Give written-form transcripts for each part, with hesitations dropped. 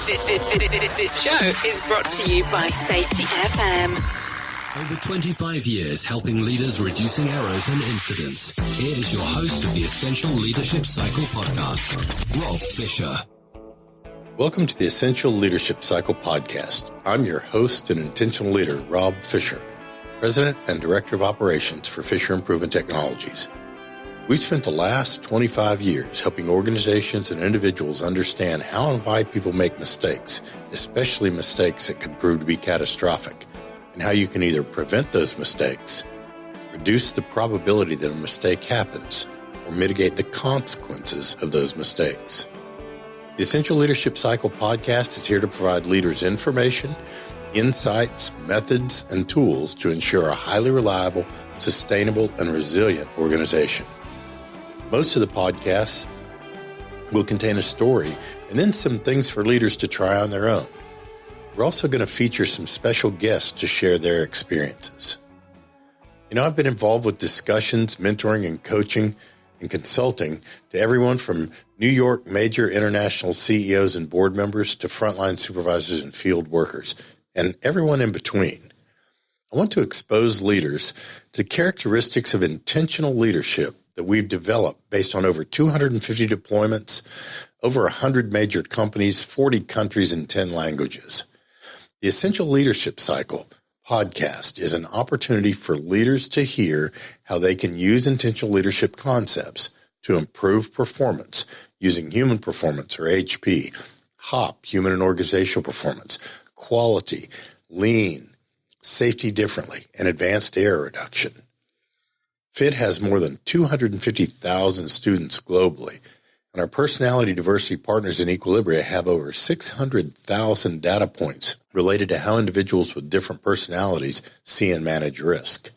This show is brought to you by Safety FM. Over 25 years helping leaders reducing errors and incidents. Here is your host of the Essential Leadership Cycle podcast, Rob Fisher. Welcome to the Essential Leadership Cycle podcast. I'm your host and intentional leader, Rob Fisher, President and Director of Operations for Fisher Improvement Technologies. We've spent the last 25 years helping organizations and individuals understand how and why people make mistakes, especially mistakes that could prove to be catastrophic, and how you can either prevent those mistakes, reduce the probability that a mistake happens, or mitigate the consequences of those mistakes. The Essential Leadership Cycle podcast is here to provide leaders information, insights, methods, and tools to ensure a highly reliable, sustainable, and resilient organization. Most of the podcasts will contain a story and then some things for leaders to try on their own. We're also going to feature some special guests to share their experiences. I've been involved with discussions, mentoring, and coaching and consulting to everyone from New York major international CEOs and board members to frontline supervisors and field workers, and everyone in between. I want to expose leaders to the characteristics of intentional leadership that we've developed based on over 250 deployments, over 100 major companies, 40 countries, and 10 languages. The Essential Leadership Cycle podcast is an opportunity for leaders to hear how they can use intentional leadership concepts to improve performance using human performance, or HP, HOP, human and organizational performance, quality, lean, safety differently, and advanced error reduction. FIT has more than 250,000 students globally, and our personality diversity partners in Equilibria have over 600,000 data points related to how individuals with different personalities see and manage risk.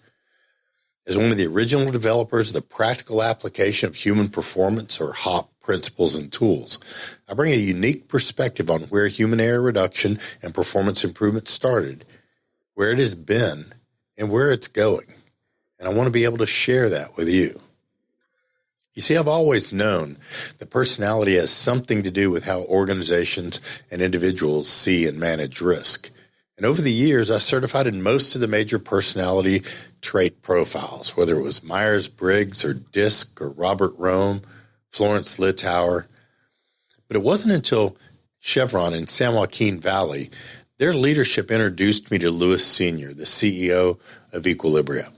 As one of the original developers of the practical application of human performance, or HOP, principles and tools, I bring a unique perspective on where human error reduction and performance improvement started, where it has been, and where it's going. And I want to be able to share that with you. You see, I've always known that personality has something to do with how organizations and individuals see and manage risk. And over the years, I certified in most of the major personality trait profiles, whether it was Myers-Briggs or DISC or Robert Rome, Florence Littauer. But it wasn't until Chevron in San Joaquin Valley, their leadership introduced me to Louis Sr., the CEO of Equilibria.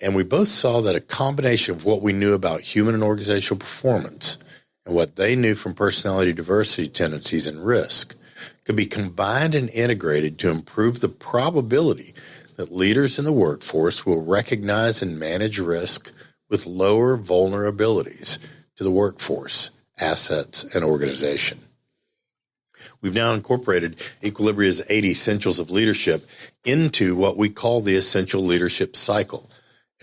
And we both saw that a combination of what we knew about human and organizational performance and what they knew from personality diversity tendencies and risk could be combined and integrated to improve the probability that leaders in the workforce will recognize and manage risk with lower vulnerabilities to the workforce, assets, and organization. We've now incorporated Equilibria's 8 essentials of leadership into what we call the Essential Leadership Cycle,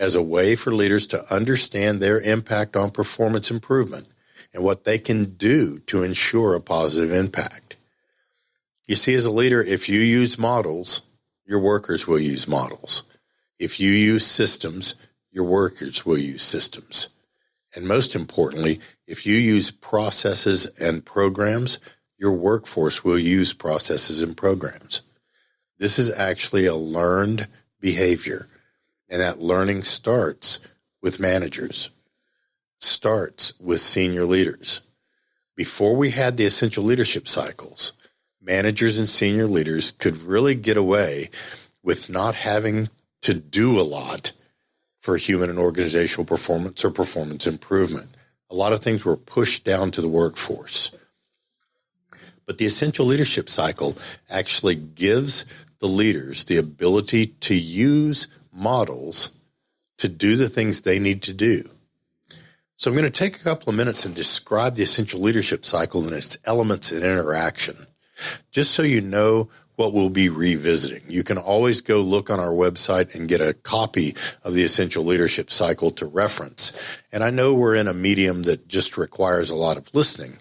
as a way for leaders to understand their impact on performance improvement and what they can do to ensure a positive impact. You see, as a leader, if you use models, your workers will use models. If you use systems, your workers will use systems. And most importantly, if you use processes and programs, your workforce will use processes and programs. This is actually a learned behavior. And that learning starts with managers, starts with senior leaders. Before we had the essential leadership cycles, managers and senior leaders could really get away with not having to do a lot for human and organizational performance or performance improvement. A lot of things were pushed down to the workforce. But the essential leadership cycle actually gives the leaders the ability to use models to do the things they need to do. So I'm going to take a couple of minutes and describe the essential leadership cycle and its elements and interaction, just so you know what we'll be revisiting. You can always go look on our website and get a copy of the essential leadership cycle to reference. And I know we're in a medium that just requires a lot of listening,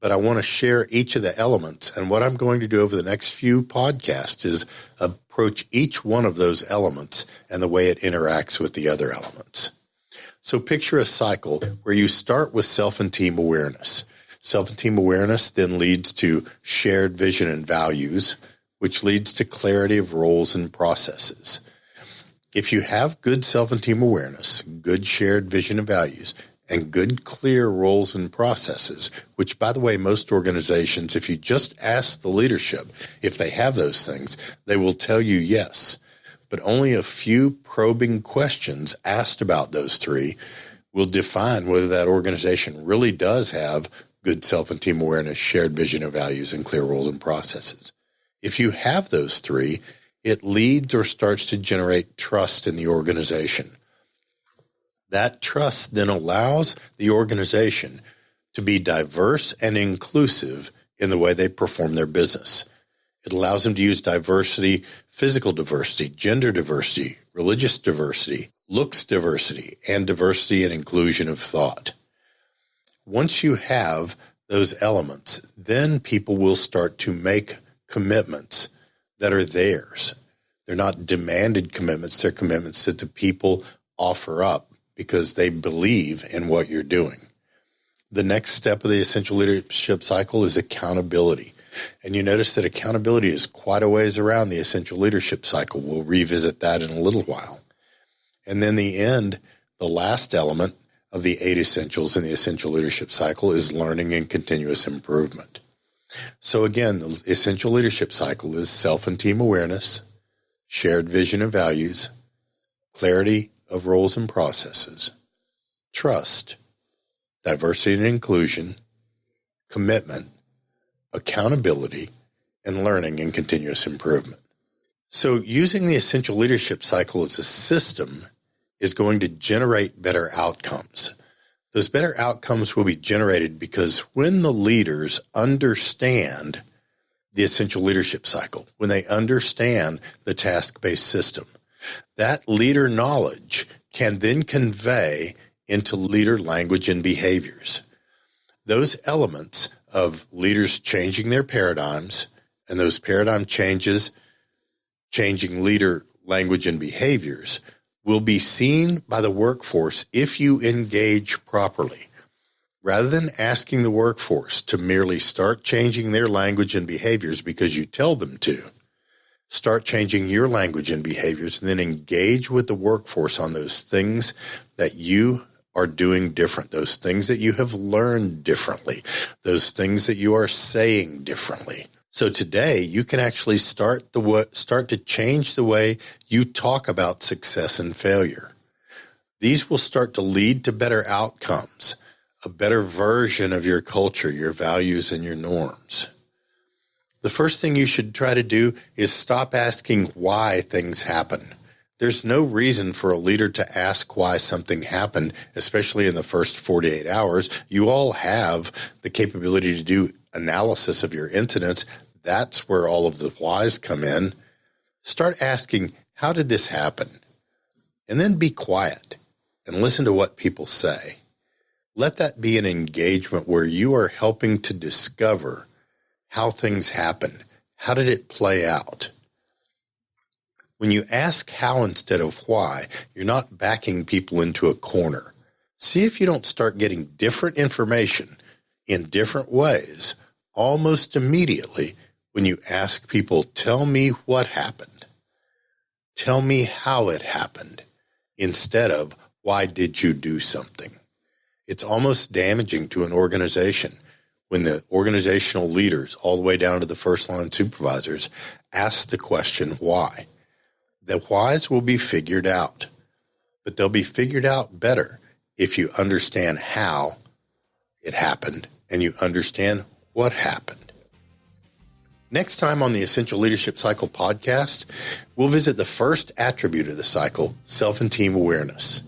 but I want to share each of the elements. And what I'm going to do over the next few podcasts is approach each one of those elements and the way it interacts with the other elements. So picture a cycle where you start with self and team awareness. Self and team awareness then leads to shared vision and values, which leads to clarity of roles and processes. If you have good self and team awareness, good shared vision and values, and good clear roles and processes, which, by the way, most organizations, if you just ask the leadership if they have those things, they will tell you yes. But only a few probing questions asked about those three will define whether that organization really does have good self and team awareness, shared vision and values, and clear roles and processes. If you have those three, it leads or starts to generate trust in the organization. That trust then allows the organization to be diverse and inclusive in the way they perform their business. It allows them to use diversity, physical diversity, gender diversity, religious diversity, looks diversity, and diversity and inclusion of thought. Once you have those elements, then people will start to make commitments that are theirs. They're not demanded commitments. They're commitments that the people offer up because they believe in what you're doing. The next step of the essential leadership cycle is accountability. And you notice that accountability is quite a ways around the essential leadership cycle. We'll revisit that in a little while. And then the last element of the 8 essentials in the essential leadership cycle is learning and continuous improvement. So again, the essential leadership cycle is self and team awareness, shared vision and values, clarity of roles and processes, trust, diversity and inclusion, commitment, accountability, and learning and continuous improvement. So using the essential leadership cycle as a system is going to generate better outcomes. Those better outcomes will be generated because when the leaders understand the essential leadership cycle, when they understand the task-based system, that leader knowledge can then convey into leader language and behaviors. Those elements of leaders changing their paradigms and those paradigm changes, changing leader language and behaviors, will be seen by the workforce if you engage properly. Rather than asking the workforce to merely start changing their language and behaviors because you tell them to, start changing your language and behaviors and then engage with the workforce on those things that you are doing different, those things that you have learned differently, those things that you are saying differently. So today you can actually start to change the way you talk about success and failure. These will start to lead to better outcomes, a better version of your culture, your values, and your norms. The first thing you should try to do is stop asking why things happen. There's no reason for a leader to ask why something happened, especially in the first 48 hours. You all have the capability to do analysis of your incidents. That's where all of the whys come in. Start asking, how did this happen? And then be quiet and listen to what people say. Let that be an engagement where you are helping to discover how things happen. How did it play out? When you ask how instead of why, you're not backing people into a corner. See if you don't start getting different information in different ways almost immediately when you ask people, tell me what happened. Tell me how it happened instead of why did you do something? It's almost damaging to an organization when the organizational leaders, all the way down to the first line supervisors, ask the question why. The whys will be figured out, but they'll be figured out better if you understand how it happened and you understand what happened. Next time on the Essential Leadership Cycle podcast, we'll visit the first attribute of the cycle, self and team awareness.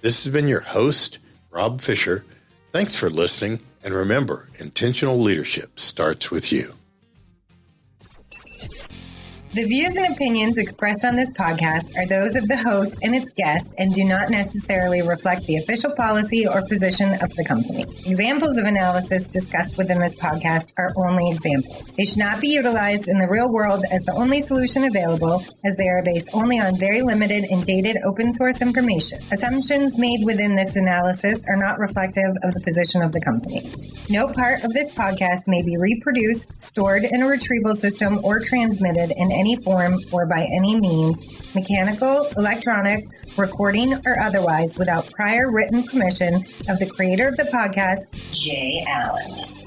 This has been your host, Rob Fisher. Thanks for listening, and remember, intentional leadership starts with you. The views and opinions expressed on this podcast are those of the host and its guest and do not necessarily reflect the official policy or position of the company. Examples of analysis discussed within this podcast are only examples. They should not be utilized in the real world as the only solution available, as they are based only on very limited and dated open source information. Assumptions made within this analysis are not reflective of the position of the company. No part of this podcast may be reproduced, stored in a retrieval system, or transmitted in any form or by any means, mechanical, electronic, recording, or otherwise, without prior written permission of the creator of the podcast, Jay Allen.